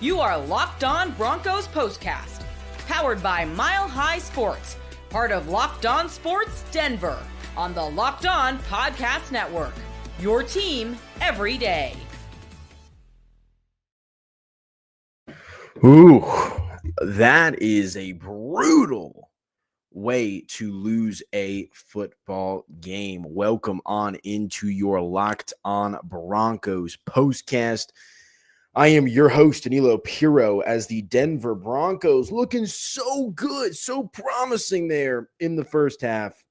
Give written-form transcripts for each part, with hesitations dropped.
You are Locked On Broncos POSTCAST, powered by Mile High Sports, part of Locked On Sports Denver, on the Locked On Podcast Network. Your team every day. Ooh, that is a brutal way to lose a football game. Welcome on into your Locked On Broncos postcast. I am your host, Aniello Piro, as the Denver Broncos looking so good, so promising there in the first half,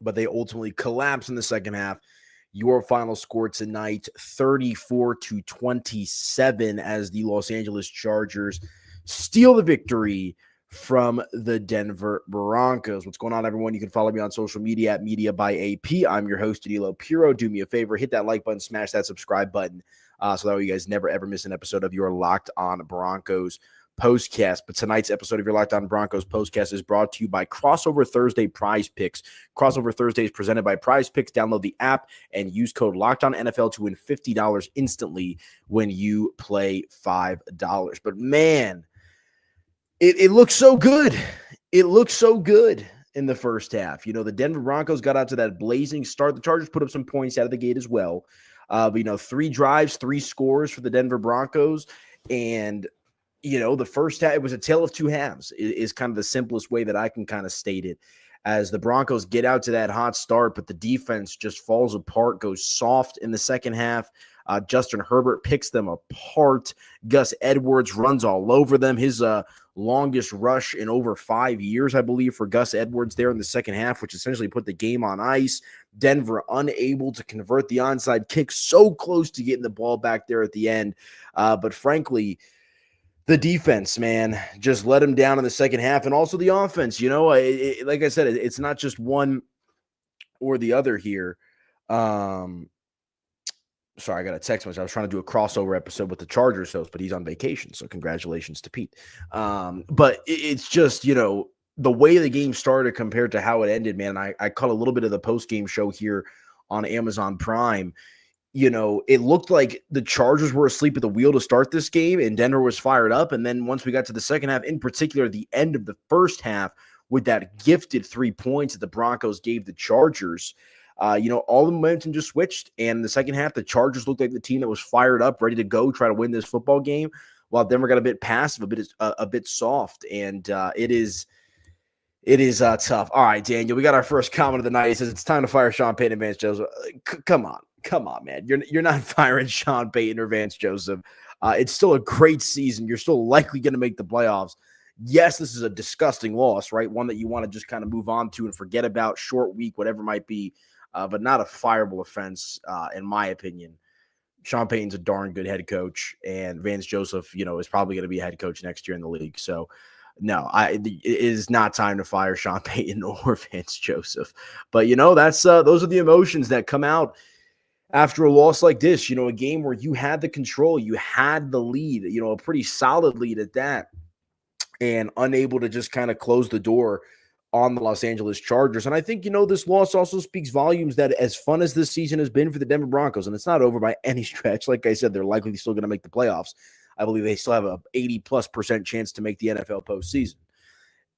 but they ultimately collapse in the second half. Your final score tonight, 34-27, as the Los Angeles Chargers steal the victory from the Denver Broncos. What's going on, everyone? You can follow me on social media at Media by AP. I'm your host, Aniello Piro. Do me a favor, hit that like button, smash that subscribe button, so that way you guys never, ever miss an episode of your Locked On Broncos postcast. But tonight's episode of your Locked On Broncos postcast is brought to you by Crossover Thursday Prize Picks. Crossover Thursday is presented by Prize Picks. Download the app and use code LOCKEDONNFL to win $50 instantly when you play $5. But man, it looks so good. It looks so good in the first half. You know, the Denver Broncos got out to that blazing start. The Chargers put up some points out of the gate as well. But, 3 drives, 3 scores for the Denver Broncos. And, the first half, it was a tale of two halves is kind of the simplest way that I can kind of state it, as the Broncos get out to that hot start, but the defense just falls apart, goes soft in the second half. Justin Herbert picks them apart. Gus Edwards runs all over them. His longest rush in over 5 years, I believe, for Gus Edwards there in the second half, which essentially put the game on ice. Denver unable to convert the onside kick, so close to getting the ball back there at the end. But frankly, the defense, man, just let him down in the second half, and also the offense. Like I said, it's not just one or the other here. Sorry, I got a text message. I was trying to do a crossover episode with the Chargers host, but he's on vacation, so congratulations to Pete. But it's just, the way the game started compared to how it ended, man. I caught a little bit of the post-game show here on Amazon Prime. It looked like the Chargers were asleep at the wheel to start this game, and Denver was fired up. And then once we got to the second half, in particular, the end of the first half, with that gifted 3 points that the Broncos gave the Chargers, all the momentum just switched. And in the second half, the Chargers looked like the team that was fired up, ready to go, try to win this football game, while Denver got a bit passive, a bit soft. And it is tough. All right, Daniel, we got our first comment of the night. He says it's time to fire Sean Payton and Vance Joseph. Come on, man. You're not firing Sean Payton or Vance Joseph. It's still a great season. You're still likely going to make the playoffs. Yes, this is a disgusting loss, right? One that you want to just kind of move on to and forget about, short week, whatever it might be, but not a fireable offense, in my opinion. Sean Payton's a darn good head coach, and Vance Joseph, is probably going to be a head coach next year in the league. So, no, it is not time to fire Sean Payton or Vance Joseph. But, that's those are the emotions that come out after a loss like this. A game where you had the control, you had the lead, a pretty solid lead at that, and unable to just kind of close the door on the Los Angeles Chargers. And I think, this loss also speaks volumes that as fun as this season has been for the Denver Broncos, and it's not over by any stretch. Like I said, they're likely still going to make the playoffs. I believe they still have a 80+% chance to make the NFL postseason.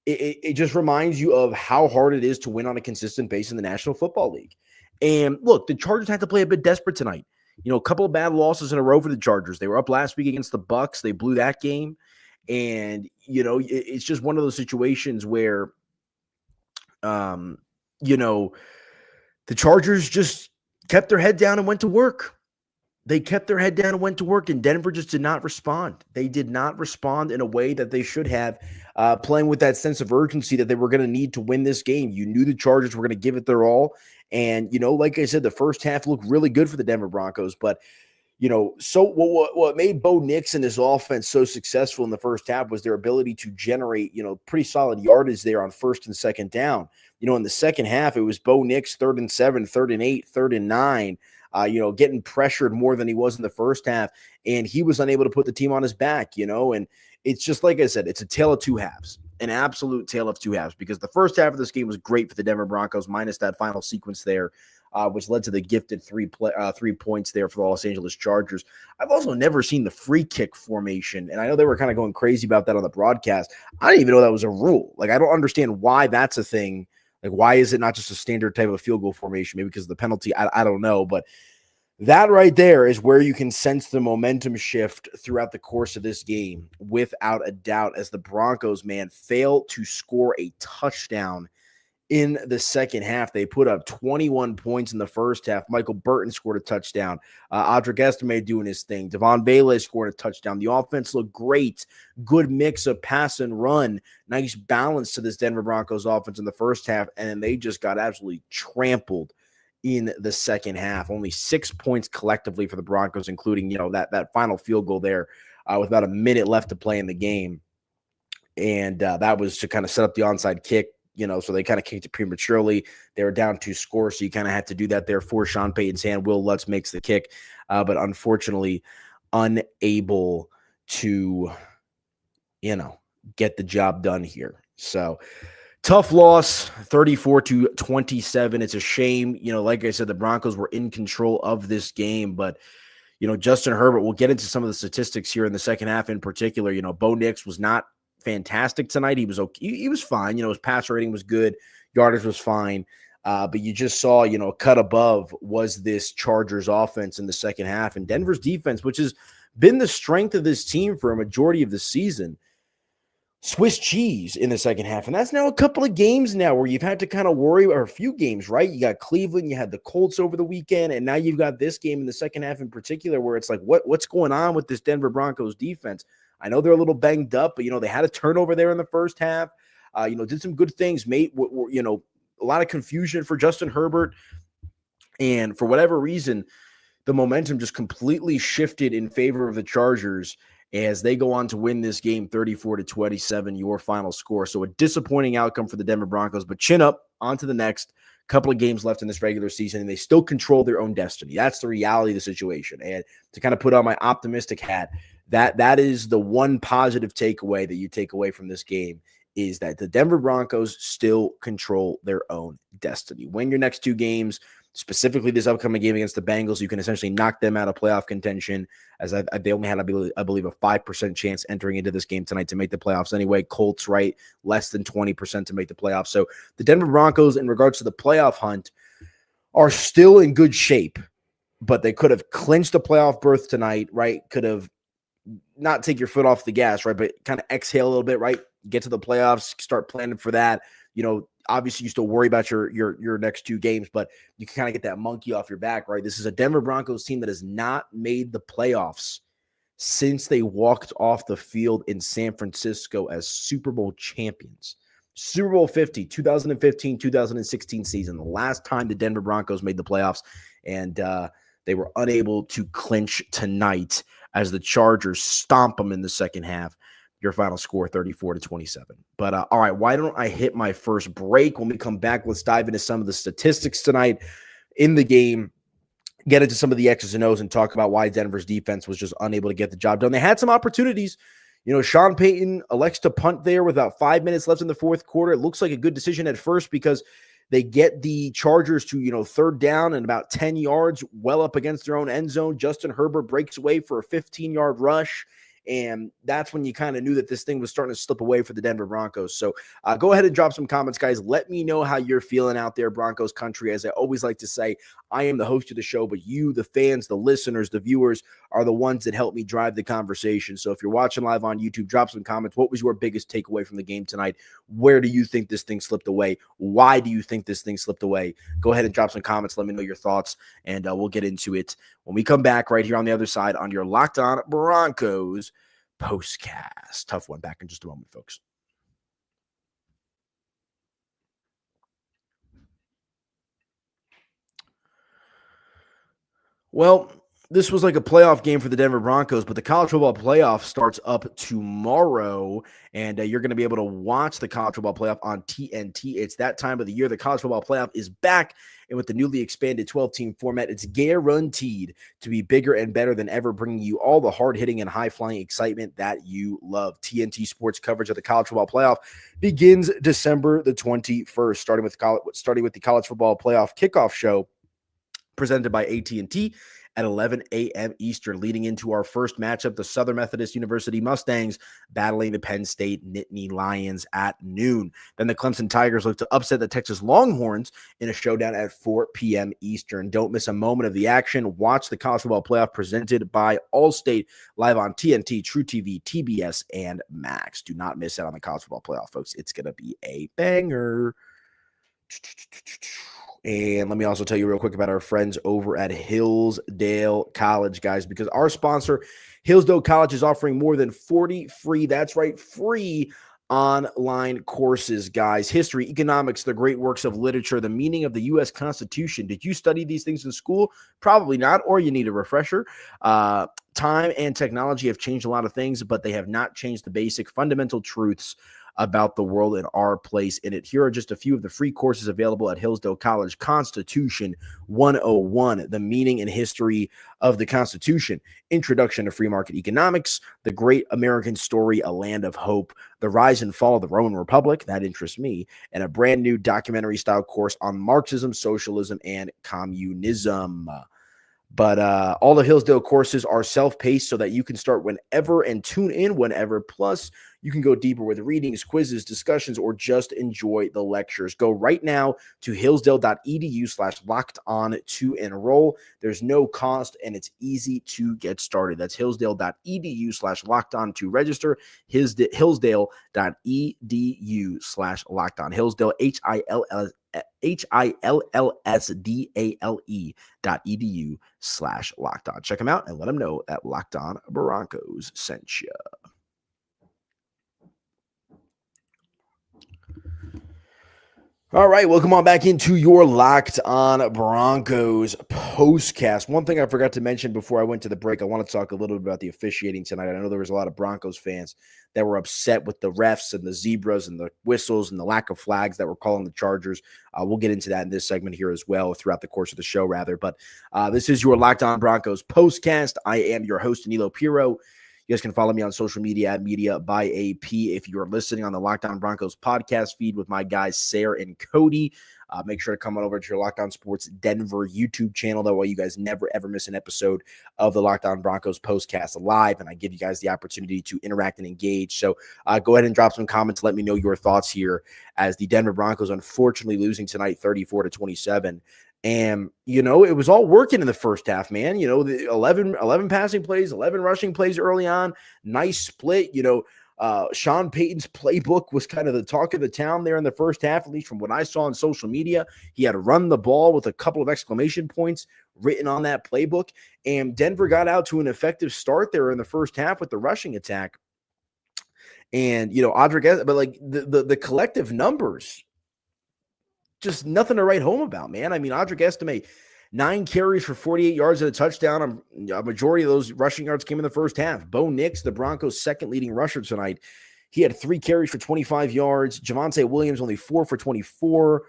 It just reminds you of how hard it is to win on a consistent basis in the National Football League. And look, the Chargers had to play a bit desperate tonight. A couple of bad losses in a row for the Chargers. They were up last week against the Bucs. They blew that game. And, it's just one of those situations where, the Chargers just kept their head down and went to work. They kept their head down and went to work, and Denver just did not respond. They did not respond in a way that they should have, playing with that sense of urgency that they were going to need to win this game. You knew the Chargers were going to give it their all. And, like I said, the first half looked really good for the Denver Broncos. But, so what made Bo Nix and his offense so successful in the first half was their ability to generate, pretty solid yardage there on first and second down. In the second half, it was Bo Nix 3rd and 7, 3rd and 8, 3rd and 9. Getting pressured more than he was in the first half, and he was unable to put the team on his back, and it's just like I said, it's a tale of two halves, an absolute tale of two halves, because the first half of this game was great for the Denver Broncos, minus that final sequence there which led to the gifted 3 points there for the Los Angeles Chargers. I've also never seen the free kick formation, and I know they were kind of going crazy about that on the broadcast. I didn't even know that was a rule. Like, I don't understand why that's a thing. Like, why is it not just a standard type of field goal formation? Maybe because of the penalty. I don't know, but that right there is where you can sense the momentum shift throughout the course of this game, without a doubt, as the Broncos, man, fail to score a touchdown in the second half. They put up 21 points in the first half. Michael Burton scored a touchdown. Audric Estime doing his thing. Devon Bailey scored a touchdown. The offense looked great. Good mix of pass and run. Nice balance to this Denver Broncos offense in the first half, and they just got absolutely trampled in the second half. Only 6 points collectively for the Broncos, including, that final field goal there with about a minute left to play in the game. And that was to kind of set up the onside kick, so they kind of kicked it prematurely. They were down 2 scores, so you kind of had to do that there for Sean Payton's hand. Will Lutz makes the kick, but unfortunately unable to, get the job done here. So tough loss, 34-27. It's a shame. Like I said, the Broncos were in control of this game, but, Justin Herbert, we'll get into some of the statistics here in the second half in particular. Bo Nix was not fantastic tonight. He was okay. He was fine. His passer rating was good. Yardage was fine. But you just saw, a cut above was this Chargers offense in the second half, and Denver's defense, which has been the strength of this team for a majority of the season, Swiss cheese in the second half. And that's now a couple of games now where you've had to kind of worry, or a few games, right? You got Cleveland, you had the Colts over the weekend, and now you've got this game in the second half in particular where it's like, what's going on with this Denver Broncos defense? I know they're a little banged up, but, they had a turnover there in the first half, did some good things, made, a lot of confusion for Justin Herbert. And for whatever reason, the momentum just completely shifted in favor of the Chargers as they go on to win this game 34-27, your final score. So a disappointing outcome for the Denver Broncos, but chin up, on to the next. Couple of games left in this regular season, and they still control their own destiny. That's the reality of the situation. And to kind of put on my optimistic hat, that is the one positive takeaway that you take away from this game, is that the Denver Broncos still control their own destiny. Win your next 2 games, specifically this upcoming game against the Bengals, you can essentially knock them out of playoff contention, as they only had, I believe, a 5% chance entering into this game tonight to make the playoffs anyway. Colts, right, less than 20% to make the playoffs. So the Denver Broncos, in regards to the playoff hunt, are still in good shape, but they could have clinched a playoff berth tonight, right? Could have not take your foot off the gas, right, but kind of exhale a little bit, right? Get to the playoffs, start planning for that. Obviously you still worry about your next 2 games, but you can kind of get that monkey off your back, right? This is a Denver Broncos team that has not made the playoffs since they walked off the field in San Francisco as Super Bowl champions. Super Bowl 50, 2015, 2016 season, the last time the Denver Broncos made the playoffs, and they were unable to clinch tonight as the Chargers stomp them in the second half. Your final score, 34-27. But all right, why don't I hit my first break? When we come back, let's dive into some of the statistics tonight in the game, get into some of the X's and O's, and talk about why Denver's defense was just unable to get the job done. They had some opportunities. Sean Payton elects to punt there with about 5 minutes left in the fourth quarter. It looks like a good decision at first because they get the Chargers to, third down and about 10 yards, well up against their own end zone. Justin Herbert breaks away for a 15-yard rush. And that's when you kind of knew that this thing was starting to slip away for the Denver Broncos. So go ahead and drop some comments, guys. Let me know how you're feeling out there, Broncos country. As I always like to say, I am the host of the show, but you, the fans, the listeners, the viewers, are the ones that help me drive the conversation. So if you're watching live on YouTube, drop some comments. What was your biggest takeaway from the game tonight? Where do you think this thing slipped away? Why do you think this thing slipped away? Go ahead and drop some comments. Let me know your thoughts, and we'll get into it when we come back right here on the other side on your Locked On Broncos postcast. Tough one. Back in just a moment, folks. Well, this was like a playoff game for the Denver Broncos, but the college football playoff starts up tomorrow, and you're going to be able to watch the college football playoff on TNT. It's that time of the year. The college football playoff is back, and with the newly expanded 12-team format, it's guaranteed to be bigger and better than ever, bringing you all the hard-hitting and high-flying excitement that you love. TNT Sports coverage of the college football playoff begins December the 21st, starting with the college football playoff kickoff show presented by AT&T at 11 a.m. Eastern, leading into our first matchup, the Southern Methodist University Mustangs battling the Penn State Nittany Lions at noon. Then the Clemson Tigers look to upset the Texas Longhorns in a showdown at 4 p.m. Eastern. Don't miss a moment of the action. Watch the college football playoff presented by Allstate live on TNT, True TV, TBS, and Max. Do not miss out on the college football playoff, folks. It's going to be a banger. And let me also tell you real quick about our friends over at Hillsdale College, guys, because our sponsor, Hillsdale College, is offering more than 40 free, that's right, free online courses, guys. History, economics, the great works of literature, the meaning of the U.S. Constitution. Did you study these things in school? Probably not, or you need a refresher. Time and technology have changed a lot of things, but they have not changed the basic fundamental truths about the world and our place in it. Here are just a few of the free courses available at Hillsdale College. Constitution 101, the meaning and history of the Constitution. Introduction to Free Market Economics, The Great American Story, A Land of Hope, The Rise and Fall of the Roman Republic, that interests me, and a brand new documentary-style course on Marxism, socialism, and communism. But all the Hillsdale courses are self-paced so that you can start whenever and tune in whenever. Plus, you can go deeper with readings, quizzes, discussions, or just enjoy the lectures. Go right now to hillsdale.edu/lockedon to enroll. There's no cost, and it's easy to get started. That's hillsdale.edu/lockedon to register. Hillsdale.edu/lockedon. Hillsdale, HILLSDALE.edu/lockedon. Check them out and let them know that Locked On Broncos sent you. All right, welcome on back into your Locked On Broncos postcast. One thing I forgot to mention before I went to the break, I want to talk a little bit about the officiating tonight. I know there was a lot of Broncos fans that were upset with the refs and the zebras and the whistles and the lack of flags that were calling the Chargers. We'll get into that in this segment here as well throughout the course of the show, rather. But this is your Locked On Broncos postcast. I am your host, Aniello Piro. You guys can follow me on social media at Media by AP. If you're listening on the Locked On Broncos podcast feed with my guys, Sarah and Cody, make sure to come on over to your Locked On Sports Denver YouTube channel. That way you guys never, ever miss an episode of the Locked On Broncos postcast live, and I give you guys the opportunity to interact and engage. So go ahead and drop some comments. Let me know your thoughts here as the Denver Broncos unfortunately losing tonight 34-27. And, you know, it was all working in the first half, man. You know, the 11 passing plays, 11 rushing plays early on. Nice split. You know, Sean Payton's playbook was kind of the talk of the town there in the first half, at least from what I saw on social media. He had run the ball with a couple of exclamation points written on that playbook. And Denver got out to an effective start there in the first half with the rushing attack. And, you know, Audric, but like the collective numbers, just nothing to write home about, man. I mean, Audric Estime, 9 carries for 48 yards and a touchdown. A majority of those rushing yards came in the first half. Bo Nix, the Broncos' second leading rusher tonight, he had 3 carries for 25 yards. Javonte Williams only 4 for 24.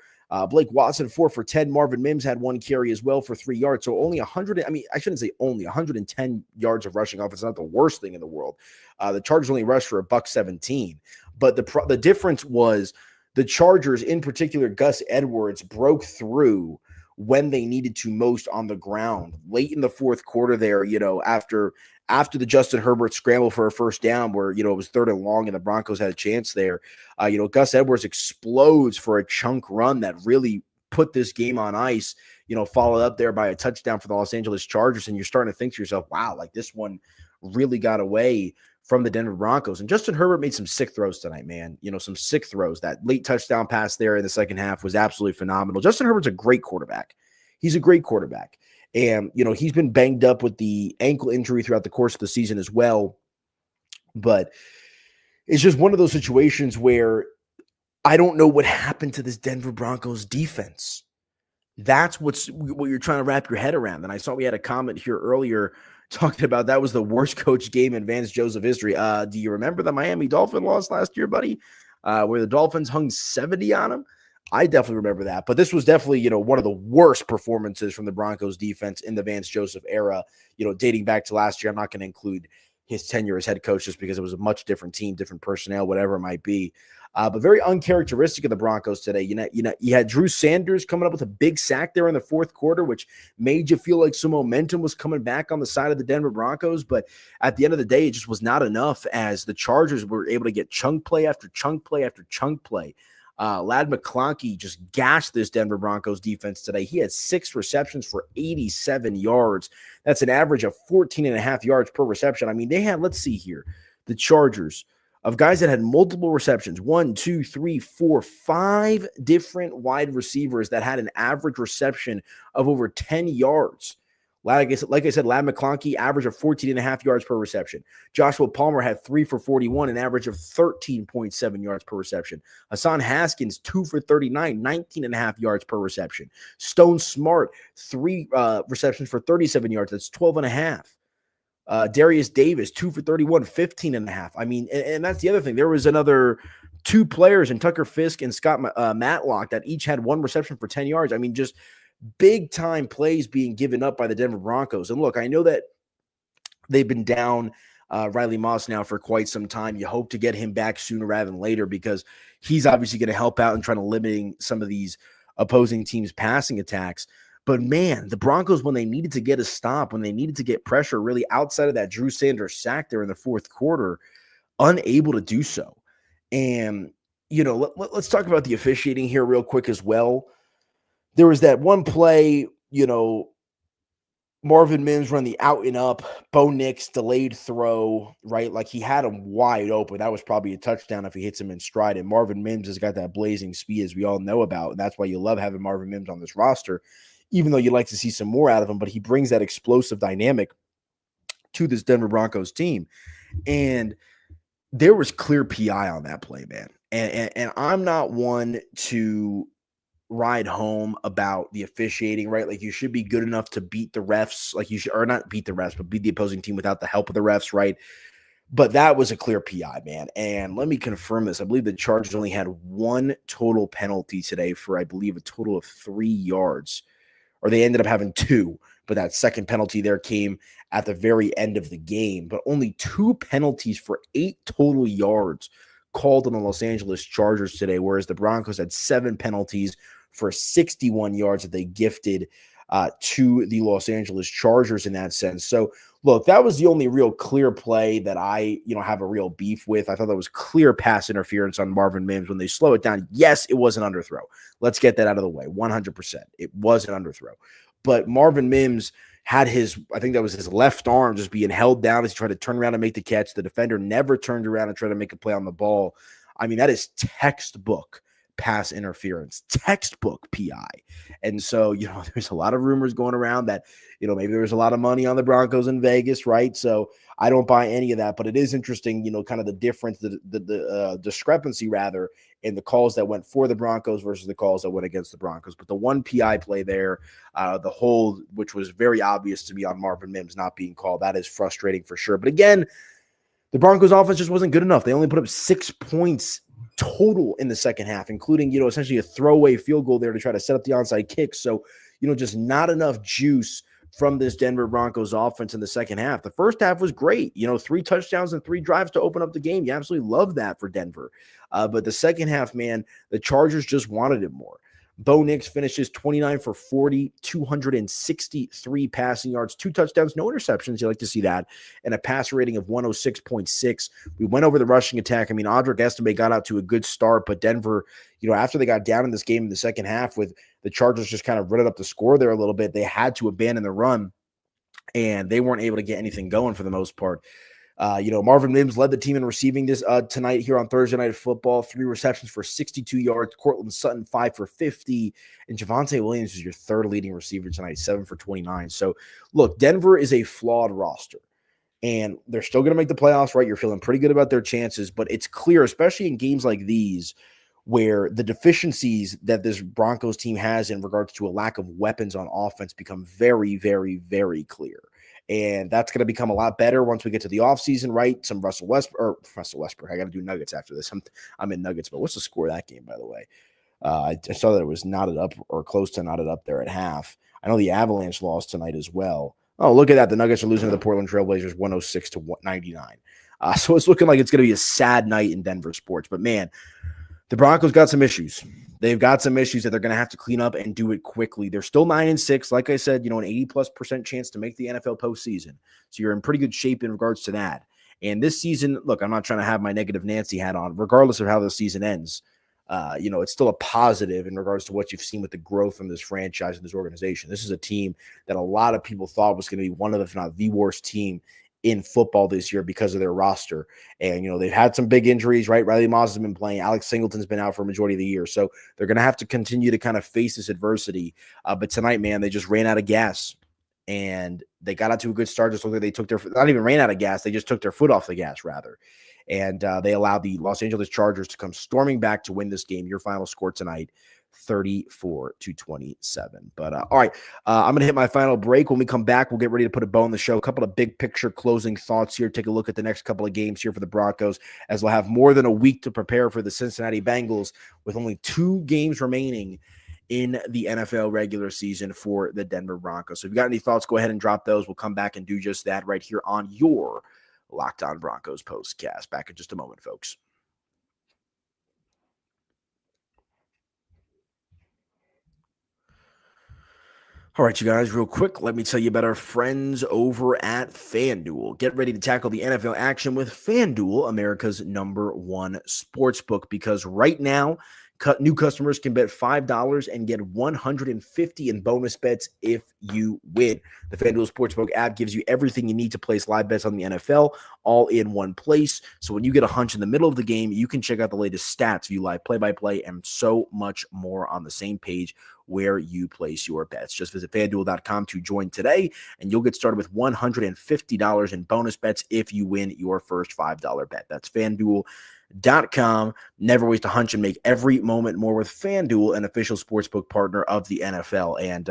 Blake Watson 4 for 10. Marvin Mims had 1 carry as well for 3 yards. So only 100. I mean, I shouldn't say only 110 yards of rushing offense. Not the worst thing in the world. The Chargers only rushed for $117. But the difference was the Chargers, in particular, Gus Edwards, broke through when they needed to most on the ground. Late in the fourth quarter there, you know, after the Justin Herbert scramble for a first down where, you know, it was 3rd and long and the Broncos had a chance there, you know, Gus Edwards explodes for a chunk run that really put this game on ice, you know, followed up there by a touchdown for the Los Angeles Chargers. And you're starting to think to yourself, wow, like this one really got away from the Denver Broncos. And Justin Herbert made some sick throws tonight, man. You know, some sick throws. That late touchdown pass there in the second half was absolutely phenomenal. Justin Herbert's a great quarterback. He's a great quarterback. And, you know, he's been banged up with the ankle injury throughout the course of the season as well. But it's just one of those situations where I don't know what happened to this Denver Broncos defense. That's what you're trying to wrap your head around. And I saw we had a comment here earlier talking about that was the worst coach game in Vance Joseph history. Do you remember the Miami Dolphin loss last year, buddy, where the Dolphins hung 70 on them? I definitely remember that. But this was definitely, you know, one of the worst performances from the Broncos defense in the Vance Joseph era, you know, dating back to last year. I'm not going to include his tenure as head coach, just because it was a much different team, different personnel, whatever it might be. But very uncharacteristic of the Broncos today. You had Drew Sanders coming up with a big sack there in the fourth quarter, which made you feel like some momentum was coming back on the side of the Denver Broncos. But at the end of the day, it just was not enough, as the Chargers were able to get chunk play after chunk play after chunk play. Ladd McConkey just gashed this Denver Broncos defense today. He had 6 receptions for 87 yards. That's an average of 14.5 yards per reception. I mean, they had, let's see here, the Chargers, of guys that had multiple receptions, 1, 2, 3, 4, 5 different wide receivers that had an average reception of over 10 yards. Like I said, Ladd McConkey, average of 14.5 yards per reception. Joshua Palmer had 3 for 41, an average of 13.7 yards per reception. Hassan Haskins, 2 for 39, 19.5 yards per reception. Stone Smart, 3 receptions for 37 yards. That's 12.5. Darius Davis, 2 for 31, 15.5. I mean, and that's the other thing. There was another 2 players in Tucker Fisk and Scott Matlock that each had 1 reception for 10 yards. I mean, just big time plays being given up by the Denver Broncos. And look, I know that they've been down Riley Moss now for quite some time. You hope to get him back sooner rather than later, because he's obviously going to help out in trying to limiting some of these opposing teams' passing attacks. But man, the Broncos, when they needed to get a stop, when they needed to get pressure, really outside of that Drew Sanders sack there in the fourth quarter, unable to do so. And, let's talk about the officiating here real quick as well. There was that one play, Marvin Mims run the out and up, Bo Nix delayed throw, right? Like, he had him wide open. That was probably a touchdown if he hits him in stride. And Marvin Mims has got that blazing speed, as we all know about. And that's why you love having Marvin Mims on this roster, even though you'd like to see some more out of him. But he brings that explosive dynamic to this Denver Broncos team. And there was clear PI on that play, man. And I'm not one to ride home about the officiating, right? Like, you should be good enough to beat the refs, like you should, or not beat the refs, but beat the opposing team without the help of the refs, right? But that was a clear PI, man. And let me confirm this. I believe the Chargers only had 1 total penalty today for, I believe, a total of 3 yards, or they ended up having 2, but that second penalty there came at the very end of the game. But only 2 penalties for 8 total yards called on the Los Angeles Chargers today, whereas the Broncos had 7 penalties for 61 yards that they gifted to the Los Angeles Chargers in that sense. So, look, that was the only real clear play that I, have a real beef with. I thought that was clear pass interference on Marvin Mims when they slow it down. Yes, it was an underthrow. Let's get that out of the way. 100%. It was an underthrow. But Marvin Mims had I think that was his left arm just being held down as he tried to turn around and make the catch. The defender never turned around and tried to make a play on the ball. I mean, that is textbook pass interference, textbook PI. And so, there's a lot of rumors going around that, maybe there was a lot of money on the Broncos in Vegas, right? So I don't buy any of that, but it is interesting, kind of the difference, the discrepancy rather, in the calls that went for the Broncos versus the calls that went against the Broncos. But the one PI play there, the hold, which was very obvious to me on Marvin Mims not being called, that is frustrating for sure. But again, the Broncos offense just wasn't good enough. They only put up 6 points total in the second half, including, essentially a throwaway field goal there to try to set up the onside kick. So, just not enough juice from this Denver Broncos offense in the second half. The first half was great. 3 touchdowns and 3 drives to open up the game. You absolutely love that for Denver. But the second half, man, the Chargers just wanted it more. Bo Nix finishes 29 for 40, 263 passing yards, 2 touchdowns, no interceptions. You like to see that. And a passer rating of 106.6. We went over the rushing attack. I mean, Audric Estime got out to a good start, but Denver, after they got down in this game in the second half with the Chargers just kind of running up the score there a little bit, they had to abandon the run, and they weren't able to get anything going for the most part. Marvin Mims led the team in receiving this tonight here on Thursday Night Football. 3 receptions for 62 yards. Cortland Sutton, 5 for 50. And Javonte Williams is your 3rd leading receiver tonight, 7 for 29. So, look, Denver is a flawed roster, and they're still going to make the playoffs, right? You're feeling pretty good about their chances, but it's clear, especially in games like these, where the deficiencies that this Broncos team has in regards to a lack of weapons on offense become very, very, very clear. And that's going to become a lot better once we get to the offseason, right? Some Russell Westbrook. I got to do Nuggets after this. I'm in Nuggets, but what's the score of that game, by the way? I saw that it was knotted up or close to knotted up there at half. I know the Avalanche lost tonight as well. Oh, look at that. The Nuggets are losing to the Portland Trailblazers 106 to 99. So it's looking like it's going to be a sad night in Denver sports. But, man, the Broncos got some issues. They've got some issues that they're going to have to clean up and do it quickly. They're still 9-6. Like I said, an 80+% chance to make the NFL postseason. So you're in pretty good shape in regards to that. And this season, look, I'm not trying to have my negative Nancy hat on, regardless of how the season ends. It's still a positive in regards to what you've seen with the growth from this franchise and this organization. This is a team that a lot of people thought was going to be one of, if not the worst team in football this year because of their roster. And, they've had some big injuries, right? Riley Moss has been playing. Alex Singleton's been out for a majority of the year. So they're going to have to continue to kind of face this adversity. But tonight, man, they just ran out of gas. And they got out to a good start. Just looked like they took not even ran out of gas. They just took their foot off the gas, rather. And they allowed the Los Angeles Chargers to come storming back to win this game. Your final score tonight, 34-27. But all right, I'm going to hit my final break. When we come back, we'll get ready to put a bow on the show. A couple of big picture closing thoughts here. Take a look at the next couple of games here for the Broncos, as we'll have more than a week to prepare for the Cincinnati Bengals with only 2 games remaining in the NFL regular season for the Denver Broncos. So if you got any thoughts, go ahead and drop those. We'll come back and do just that right here on your Locked On Broncos postcast. Back in just a moment, folks. All right, you guys, real quick, let me tell you about our friends over at FanDuel. Get ready to tackle the NFL action with FanDuel, America's #1 sportsbook, because right now, new customers can bet $5 and get $150 in bonus bets if you win. The FanDuel Sportsbook app gives you everything you need to place live bets on the NFL all in one place. So when you get a hunch in the middle of the game, you can check out the latest stats, view live play-by-play, and so much more on the same page where you place your bets. Just visit FanDuel.com to join today, and you'll get started with $150 in bonus bets if you win your first $5 bet. That's FanDuel.com. Never waste a hunch and make every moment more with FanDuel, an official sportsbook partner of the NFL. And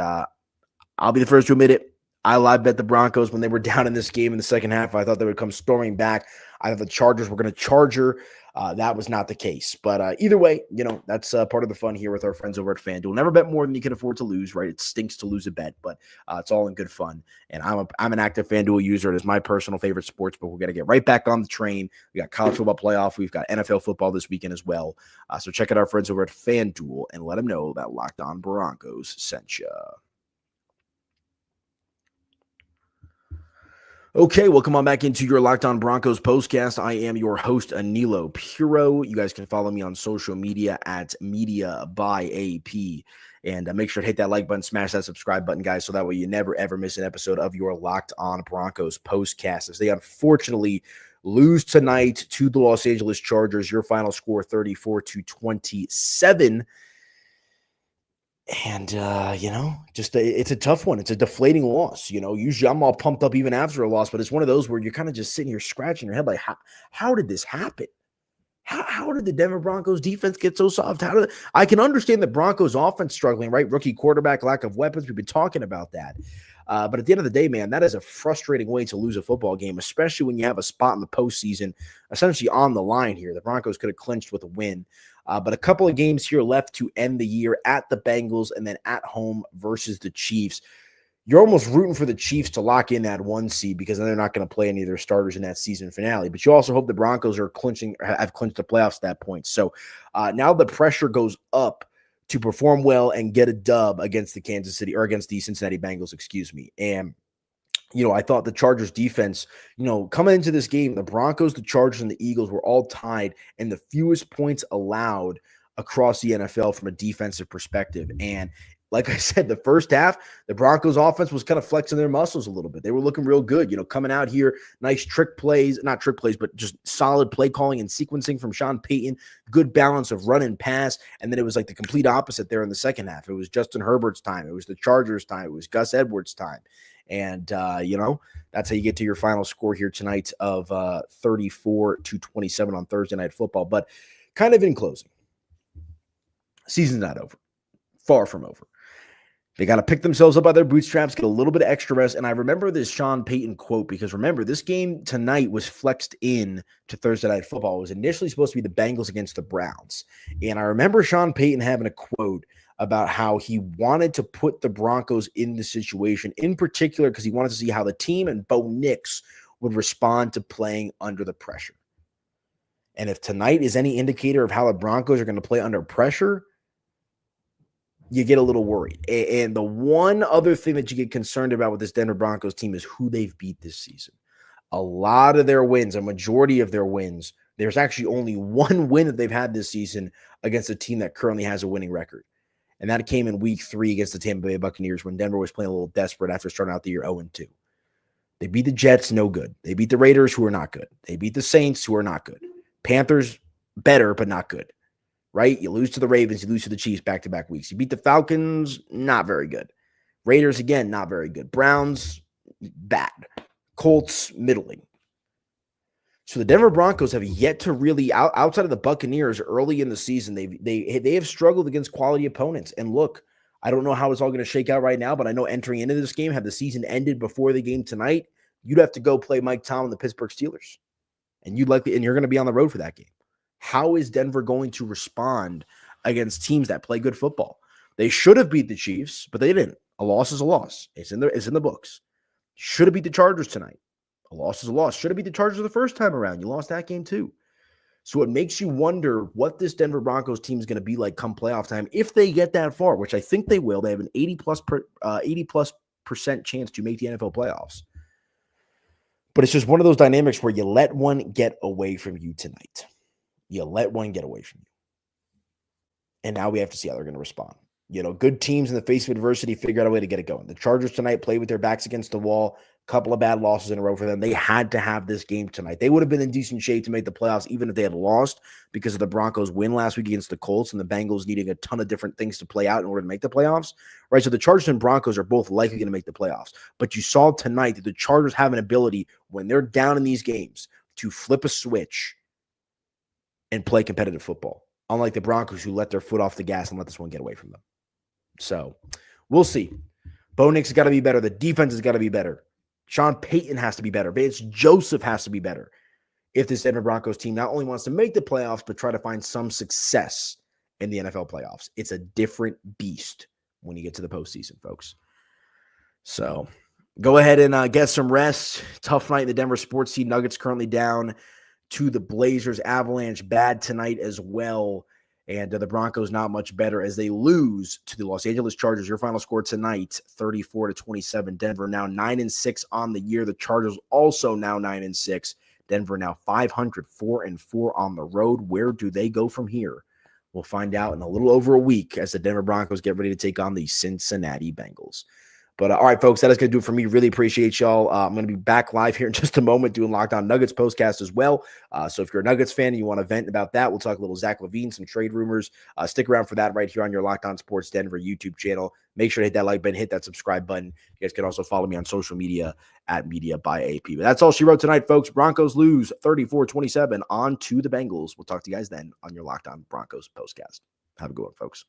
I'll be the first to admit it. I live bet the Broncos when they were down in this game in the second half. I thought they would come storming back. I thought the Chargers were going to charger. That was not the case. But either way, that's part of the fun here with our friends over at FanDuel. Never bet more than you can afford to lose, right? It stinks to lose a bet, but it's all in good fun. And I'm an active FanDuel user. It is my personal favorite sports, but we're going to get right back on the train. We got college football playoff. We've got NFL football this weekend as well. So check out our friends over at FanDuel and let them know that Locked On Broncos sent you. Okay, welcome on back into your Locked On Broncos postcast. I am your host, Aniello Piro. You guys can follow me on social media at Media by AP. And make sure to hit that like button, smash that subscribe button, guys, so that way you never, ever miss an episode of your Locked On Broncos postcast. As they unfortunately lose tonight to the Los Angeles Chargers, your final score 34-27. And, it's a tough one. It's a deflating loss. Usually I'm all pumped up even after a loss, but it's one of those where you're kind of just sitting here scratching your head like, how did this happen? How did the Denver Broncos defense get so soft? I can understand the Broncos offense struggling, right? Rookie quarterback, lack of weapons. We've been talking about that. But at the end of the day, man, that is a frustrating way to lose a football game, especially when you have a spot in the postseason essentially on the line here. The Broncos could have clinched with a win. But a couple of games here left to end the year at the Bengals and then at home versus the Chiefs. You're almost rooting for the Chiefs to lock in that 1 seed because then they're not going to play any of their starters in that season finale. But you also hope the Broncos have clinched the playoffs at that point. So now the pressure goes up to perform well and get a dub against the Cincinnati Bengals, And I thought the Chargers defense, coming into this game, the Broncos, the Chargers, and the Eagles were all tied and the fewest points allowed across the NFL from a defensive perspective. And like I said, the first half, the Broncos offense was kind of flexing their muscles a little bit. They were looking real good, coming out here, nice not trick plays, but just solid play calling and sequencing from Sean Payton, good balance of run and pass. And then it was like the complete opposite there in the second half. It was Justin Herbert's time. It was the Chargers' time. It was Gus Edwards' time. And, that's how you get to your final score here tonight of 34-27 on Thursday Night Football. But kind of in closing, season's not over. Far from over. They got to pick themselves up by their bootstraps, get a little bit of extra rest. And I remember this Sean Payton quote because remember, this game tonight was flexed in to Thursday Night Football. It was initially supposed to be the Bengals against the Browns. And I remember Sean Payton having a quote about how he wanted to put the Broncos in the situation, in particular because he wanted to see how the team and Bo Nix would respond to playing under the pressure. And if tonight is any indicator of how the Broncos are going to play under pressure, you get a little worried. And the one other thing that you get concerned about with this Denver Broncos team is who they've beat this season. A lot of their wins, a majority of their wins, there's actually only one win that they've had this season against a team that currently has a winning record. And that came in week 3 against the Tampa Bay Buccaneers when Denver was playing a little desperate after starting out the year 0-2. They beat the Jets, no good. They beat the Raiders, who are not good. They beat the Saints, who are not good. Panthers, better, but not good. Right? You lose to the Ravens, you lose to the Chiefs back-to-back weeks. You beat the Falcons, not very good. Raiders, again, not very good. Browns, bad. Colts, middling. So the Denver Broncos have yet to really, outside of the Buccaneers early in the season, they have struggled against quality opponents. And look, I don't know how it's all going to shake out right now, but I know entering into this game, had the season ended before the game tonight, you'd have to go play Mike Tomlin and the Pittsburgh Steelers. And you're going to be on the road for that game. How is Denver going to respond against teams that play good football? They should have beat the Chiefs, but they didn't. A loss is a loss. It's in the books. Should have beat the Chargers tonight. A loss is a loss. Should have beat the Chargers the first time around. You lost that game too. So it makes you wonder what this Denver Broncos team is going to be like come playoff time if they get that far, which I think they will. They have an 80+% chance to make the NFL playoffs. But it's just one of those dynamics where you let one get away from you tonight. You let one get away from you. And now we have to see how they're going to respond. Good teams in the face of adversity figure out a way to get it going. The Chargers tonight played with their backs against the wall. A couple of bad losses in a row for them. They had to have this game tonight. They would have been in decent shape to make the playoffs even if they had lost because of the Broncos' win last week against the Colts and the Bengals needing a ton of different things to play out in order to make the playoffs. Right? So the Chargers and Broncos are both likely going to make the playoffs. But you saw tonight that the Chargers have an ability when they're down in these games to flip a switch and play competitive football. Unlike the Broncos who let their foot off the gas and let this one get away from them. So we'll see. Bo Nix has got to be better. The defense has got to be better. Sean Payton has to be better. Vance Joseph has to be better if this Denver Broncos team not only wants to make the playoffs, but try to find some success in the NFL playoffs. It's a different beast when you get to the postseason, folks. So go ahead and get some rest. Tough night in the Denver sports scene. Nuggets currently down to the Blazers. Avalanche bad tonight as well. And the Broncos not much better as they lose to the Los Angeles Chargers. Your final score tonight, 34-27. Denver now 9-6 on the year. The Chargers also now 9-6. Denver now 500, 4-4 on the road. Where do they go from here? We'll find out in a little over a week as the Denver Broncos get ready to take on the Cincinnati Bengals. But all right, folks, that is going to do it for me. Really appreciate y'all. I'm going to be back live here in just a moment doing Locked On Nuggets postcast as well. So if you're a Nuggets fan and you want to vent about that, we'll talk a little Zach LaVine, some trade rumors. Stick around for that right here on your Locked On Sports Denver YouTube channel. Make sure to hit that like button, hit that subscribe button. You guys can also follow me on social media at Media by AP. But that's all she wrote tonight, folks. Broncos lose 34-27 on to the Bengals. We'll talk to you guys then on your Locked On Broncos postcast. Have a good one, folks.